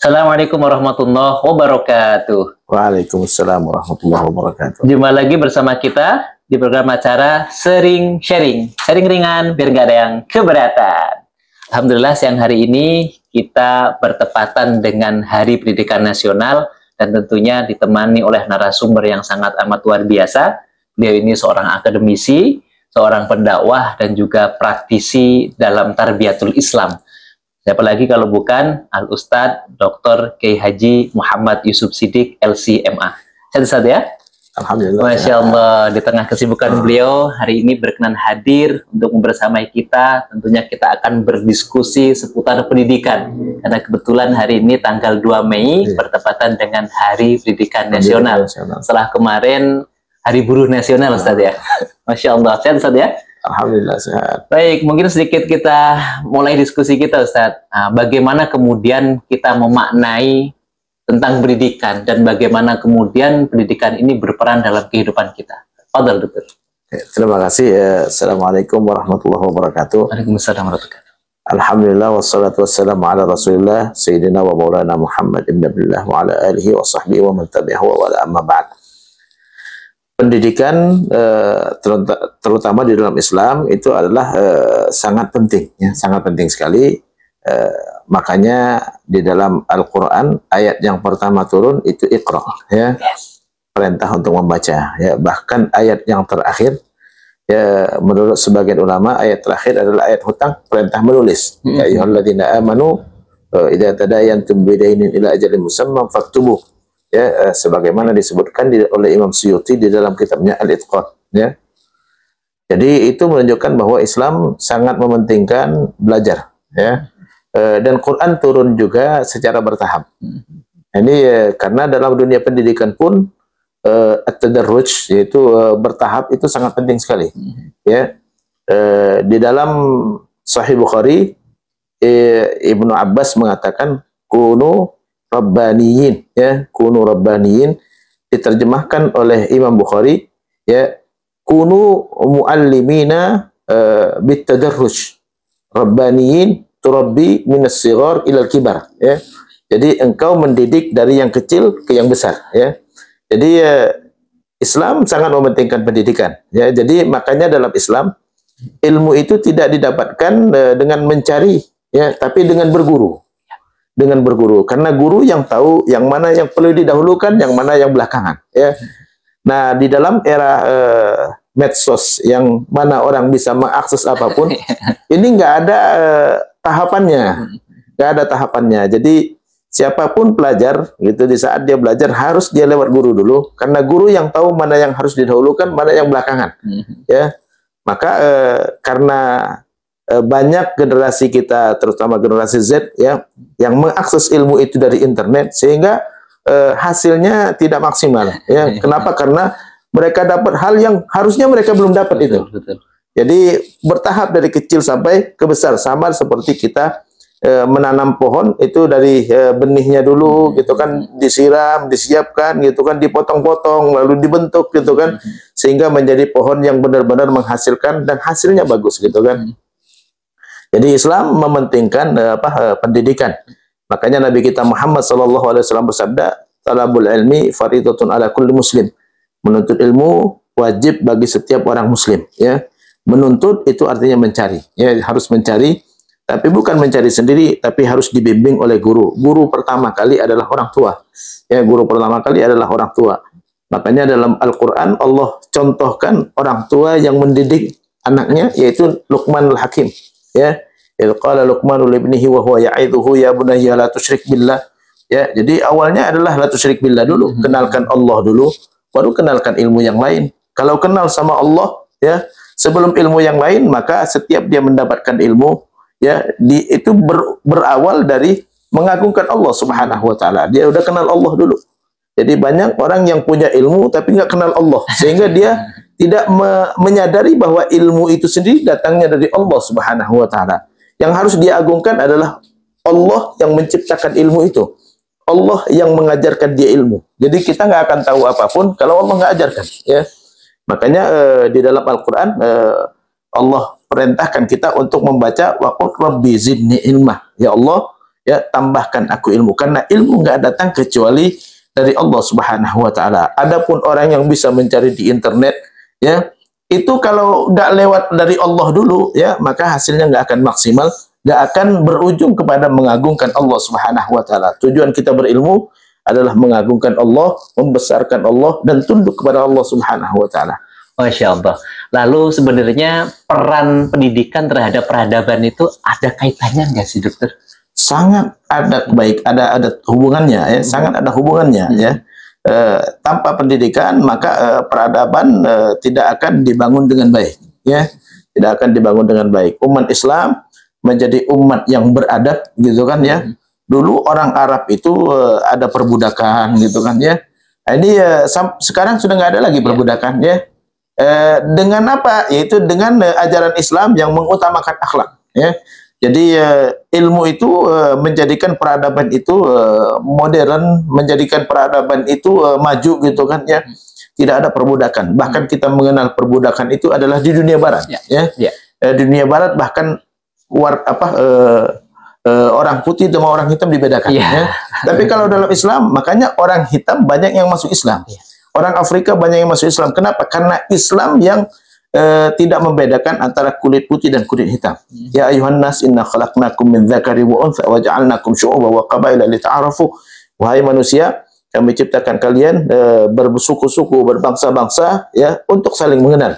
Assalamualaikum warahmatullahi wabarakatuh. Waalaikumsalam warahmatullahi wabarakatuh. Jumpa lagi bersama kita di program acara Sering Sharing. Sharing ringan biar nggak ada yang keberatan. Alhamdulillah siang hari ini kita bertepatan dengan Hari Pendidikan Nasional dan tentunya ditemani oleh narasumber yang sangat amat luar biasa. Beliau ini seorang akademisi, seorang pendakwah dan juga praktisi dalam tarbiyatul Islam. Siapa lagi kalau bukan Al-Ustadz Dr. Kiai Haji Muhammad Yusuf Siddiq LCMA. Sehat ya? Alhamdulillah. Masya Allah, di tengah kesibukan beliau hari ini berkenan hadir untuk membersamai kita. Tentunya kita akan berdiskusi seputar pendidikan. Karena kebetulan hari ini tanggal 2 Mei bertepatan dengan Hari Pendidikan Nasional. Setelah kemarin Hari Buruh Nasional, Ustadz ya. Masya Allah, sehat Ustadz ya? Alhamdulillah sehat. Baik, mungkin sedikit kita mulai diskusi kita, Ustadz. Bagaimana kemudian kita memaknai tentang pendidikan dan bagaimana kemudian pendidikan ini berperan dalam kehidupan kita. Fadhal, Dokter. Terima kasih. Assalamualaikum warahmatullahi wabarakatuh. Waalaikumsalam warahmatullahi wabarakatuh. Alhamdulillah wassalatu wassalamu ala Rasulillah Sayyidina wa Maulana Muhammad ibn Abdullah wa ala alihi wa sahbihi wa man tabi'ahu wa ala amma ba'd. Pendidikan terutama di dalam Islam itu adalah sangat penting, ya, sangat penting sekali. Makanya di dalam Al-Quran ayat yang pertama turun itu Iqra, ya, perintah untuk membaca. Ya, bahkan ayat yang terakhir, ya, menurut sebagian ulama ayat terakhir adalah ayat hutang, perintah menulis. Ya ayyuhalladzina amanu idza tadayantum bidainin ila ajalin musamman faktubuh. Ya, sebagaimana disebutkan oleh Imam Suyuti di dalam kitabnya Al-Itqan, ya. Jadi itu menunjukkan bahwa Islam sangat mementingkan belajar, ya. Dan Quran turun juga secara bertahap. Ini karena dalam dunia pendidikan pun at-tadarruj, yaitu bertahap, itu sangat penting sekali, ya. Di dalam Sahih Bukhari, Ibnu Abbas mengatakan kunu rabbaniyin, ya, kunu rabbaniyin, diterjemahkan oleh Imam Bukhari, ya, kunu muallimina bitadarruj, rabbaniyin turabbi minas sighar ilal kibar, ya. Jadi engkau mendidik dari yang kecil ke yang besar, ya. Jadi Islam sangat mementingkan pendidikan, ya. Jadi makanya dalam Islam ilmu itu tidak didapatkan dengan mencari, ya, tapi dengan berguru. Dengan berguru, karena guru yang tahu yang mana yang perlu didahulukan, yang mana yang belakangan, ya. Nah, di dalam era medsos yang mana orang bisa mengakses apapun, ini nggak ada tahapannya, nggak ada tahapannya. Jadi siapapun pelajar, gitu, di saat dia belajar harus dia lewat guru dulu, karena guru yang tahu mana yang harus didahulukan, mana yang belakangan, ya. Maka karena banyak generasi kita, terutama generasi Z, ya, yang mengakses ilmu itu dari internet, sehingga hasilnya tidak maksimal, ya. Kenapa? Karena mereka dapat hal yang harusnya mereka belum dapat itu. Jadi bertahap dari kecil sampai ke besar, sama seperti kita menanam pohon itu dari benihnya dulu, gitu kan, disiram, disiapkan, gitu kan, dipotong-potong, lalu dibentuk, gitu kan, sehingga menjadi pohon yang benar-benar menghasilkan dan hasilnya bagus, gitu kan. Jadi Islam mementingkan pendidikan. Makanya Nabi kita Muhammad SAW bersabda, talabul ilmi faridatun ala kulli muslim. Menuntut ilmu wajib bagi setiap orang muslim, ya. Menuntut itu artinya mencari, ya, harus mencari, tapi bukan mencari sendiri, tapi harus dibimbing oleh guru. Guru pertama kali adalah orang tua. Ya, guru pertama kali adalah orang tua. Makanya dalam Al-Qur'an Allah contohkan orang tua yang mendidik anaknya, yaitu Luqmanul Hakim. Ya, qala Luqmanu li ibnihi wa huwa ya'idhuhu ya bunayya la tusyrik billah. Ya, jadi awalnya adalah la tusyrik billah dulu, kenalkan Allah dulu, baru kenalkan ilmu yang lain. Kalau kenal sama Allah, ya, sebelum ilmu yang lain, maka setiap dia mendapatkan ilmu, ya, itu berawal dari mengagungkan Allah Subhanahu wa taala. Dia udah kenal Allah dulu. Jadi banyak orang yang punya ilmu tapi nggak kenal Allah, sehingga dia tidak menyadari bahwa ilmu itu sendiri datangnya dari Allah Subhanahu wa taala. Yang harus diagungkan adalah Allah yang menciptakan ilmu itu. Allah yang mengajarkan dia ilmu. Jadi kita nggak akan tahu apapun kalau Allah nggak ajarkan, ya. Makanya di dalam Al-Qur'an Allah perintahkan kita untuk membaca waqul rabbi zidni ilmah. Ya Allah, ya tambahkan aku ilmu, karena ilmu nggak datang kecuali dari Allah Subhanahu wa taala. Adapun orang yang bisa mencari di internet, ya, itu kalau nggak lewat dari Allah dulu, ya, maka hasilnya nggak akan maksimal, nggak akan berujung kepada mengagungkan Allah Subhanahu wa taala. Tujuan kita berilmu adalah mengagungkan Allah, membesarkan Allah, dan tunduk kepada Allah Subhanahu wa taala. Masya Allah. Lalu sebenarnya peran pendidikan terhadap peradaban itu ada kaitannya nggak sih, dokter? Sangat ada, ada hubungannya, ya, sangat ada hubungannya, ya. Tanpa pendidikan maka peradaban tidak akan dibangun dengan baik, ya, tidak akan dibangun dengan baik. Umat Islam menjadi umat yang beradab, gitu kan, ya. Dulu orang Arab itu ada perbudakan, gitu kan, ya. Ini sekarang sudah nggak ada lagi perbudakan, ya. Dengan apa? Yaitu dengan ajaran Islam yang mengutamakan akhlak, ya. Jadi ilmu itu menjadikan peradaban itu modern, menjadikan peradaban itu maju, gitu kan, ya. Tidak ada perbudakan. Bahkan kita mengenal perbudakan itu adalah di dunia barat, ya. Di dunia barat bahkan orang putih sama orang hitam dibedakan, ya. Tapi kalau dalam Islam, makanya orang hitam banyak yang masuk Islam. Orang Afrika banyak yang masuk Islam. Kenapa? Karena Islam yang tidak membedakan antara kulit putih dan kulit hitam. Ya ayuhan nas inna khalaqnakum min dzakari wa untha wa ja'alnakum syu'uban wa qabaila lita'arafu. Wahai manusia, kami ciptakan kalian bersuku-suku, berbangsa-bangsa, ya, untuk saling mengenal.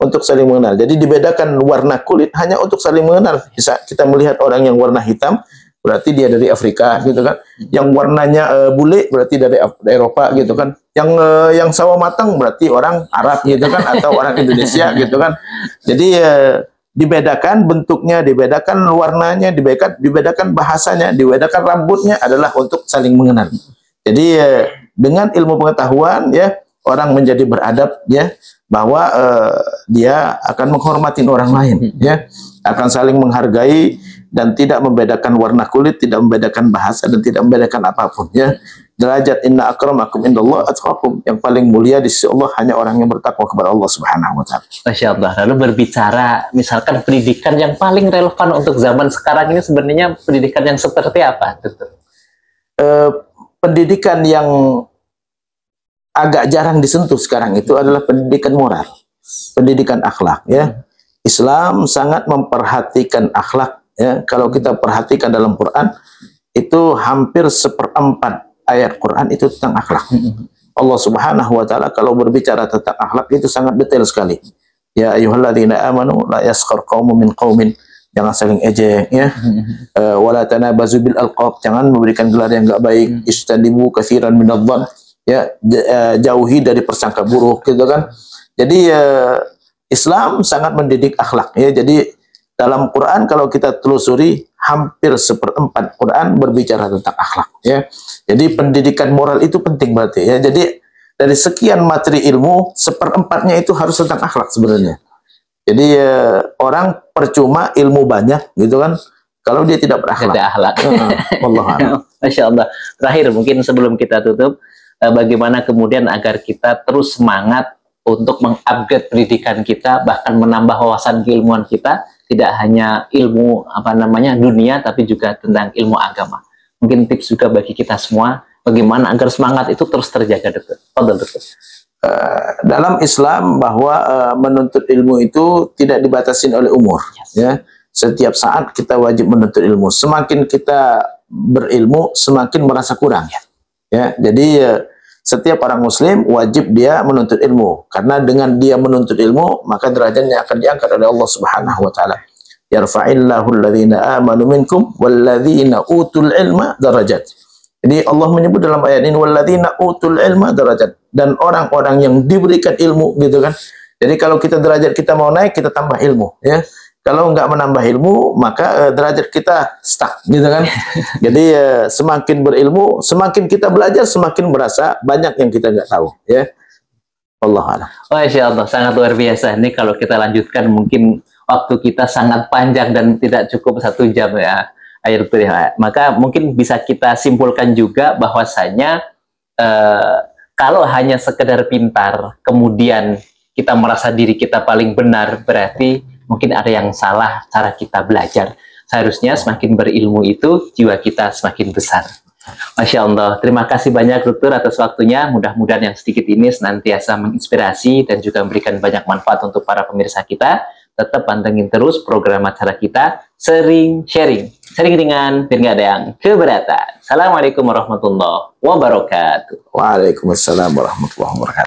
Untuk saling mengenal. Jadi dibedakan warna kulit hanya untuk saling mengenal. Bisa kita melihat orang yang warna hitam, berarti dia dari Afrika, gitu kan. Yang warnanya bule berarti dari Eropa, gitu kan. Yang sawo matang berarti orang Arab, gitu kan, atau orang Indonesia, gitu kan. Jadi dibedakan bentuknya, dibedakan warnanya, dibedakan bahasanya, dibedakan rambutnya adalah untuk saling mengenal. Jadi dengan ilmu pengetahuan, ya, orang menjadi beradab, ya, bahwa dia akan menghormati orang lain, ya, akan saling menghargai dan tidak membedakan warna kulit, tidak membedakan bahasa, dan tidak membedakan apapun, ya. Derajat inna akramakum indallah atqakum, yang paling mulia di sisi Allah hanya orang yang bertakwa kepada Allah Subhanahu wa taala. Masya Allah. Lalu berbicara misalkan pendidikan yang paling relevan untuk zaman sekarang ini sebenarnya pendidikan yang seperti apa, dokter? Pendidikan yang agak jarang disentuh sekarang itu adalah pendidikan moral, pendidikan akhlak, ya. Islam sangat memperhatikan akhlak, ya. Kalau kita perhatikan dalam Quran, itu hampir 1/4 ayat Quran itu tentang akhlak. Allah Subhanahu wa taala kalau berbicara tentang akhlak itu sangat detail sekali. Ya ayyuhalladzina amanu la yaskhar qaumun min qaumin, jangan saling ejek, ya. Wala tanabazu bil alqab, jangan memberikan gelar yang enggak baik. Istanibu katsiran minadh-dhann, ya, jauhi dari persangka buruk, gitu kan. Jadi Islam sangat mendidik akhlak, ya. Jadi dalam Quran kalau kita telusuri hampir 1/4 Quran berbicara tentang akhlak, ya. Jadi pendidikan moral itu penting berarti, ya. Jadi dari sekian materi ilmu 1/4-nya itu harus tentang akhlak sebenarnya. Jadi orang percuma ilmu banyak, gitu kan, kalau dia tidak berakhlak. Tidak akhlak. Wallahualam. Masya Allah. Terakhir mungkin sebelum kita tutup, bagaimana kemudian agar kita terus semangat untuk mengupgrade pendidikan kita, bahkan menambah wawasan keilmuan kita, tidak hanya ilmu dunia, tapi juga tentang ilmu agama. Mungkin tips juga bagi kita semua, bagaimana agar semangat itu terus terjaga, dokter. Dokter. Dalam Islam bahwa menuntut ilmu itu tidak dibatasi oleh umur, ya. Setiap saat kita wajib menuntut ilmu. Semakin kita berilmu, semakin merasa kurang, ya. Jadi setiap orang Muslim wajib dia menuntut ilmu, karena dengan dia menuntut ilmu maka derajatnya akan diangkat oleh Allah Subhanahu wa taala. Yarfa'illahu alladhina amanu minkum walladzina utul ilma darajat. Jadi Allah menyebut dalam ayat ini walladzina utul ilma darajat, dan orang-orang yang diberikan ilmu, gitu kan. Jadi kalau kita derajat kita mau naik, kita tambah ilmu, ya. Kalau nggak menambah ilmu, maka derajat kita stuck, gitu kan. Jadi semakin berilmu, semakin kita belajar, semakin merasa banyak yang kita nggak tahu, ya. Allahuakbar. Masya Allah, sangat luar biasa. Ini kalau kita lanjutkan mungkin waktu kita sangat panjang dan tidak cukup 1 jam, ya. Maka mungkin bisa kita simpulkan juga bahwasanya kalau hanya sekedar pintar, kemudian kita merasa diri kita paling benar, berarti mungkin ada yang salah cara kita belajar. Seharusnya semakin berilmu itu jiwa kita semakin besar. Masya Allah, terima kasih banyak dokter atas waktunya. Mudah-mudahan yang sedikit ini senantiasa menginspirasi dan juga memberikan banyak manfaat untuk para pemirsa kita. Tetap pantengin terus program acara kita, Sering Sharing. Sering ringan, biar nggak ada yang keberatan. Assalamualaikum warahmatullahi wabarakatuh. Waalaikumsalam warahmatullahi wabarakatuh.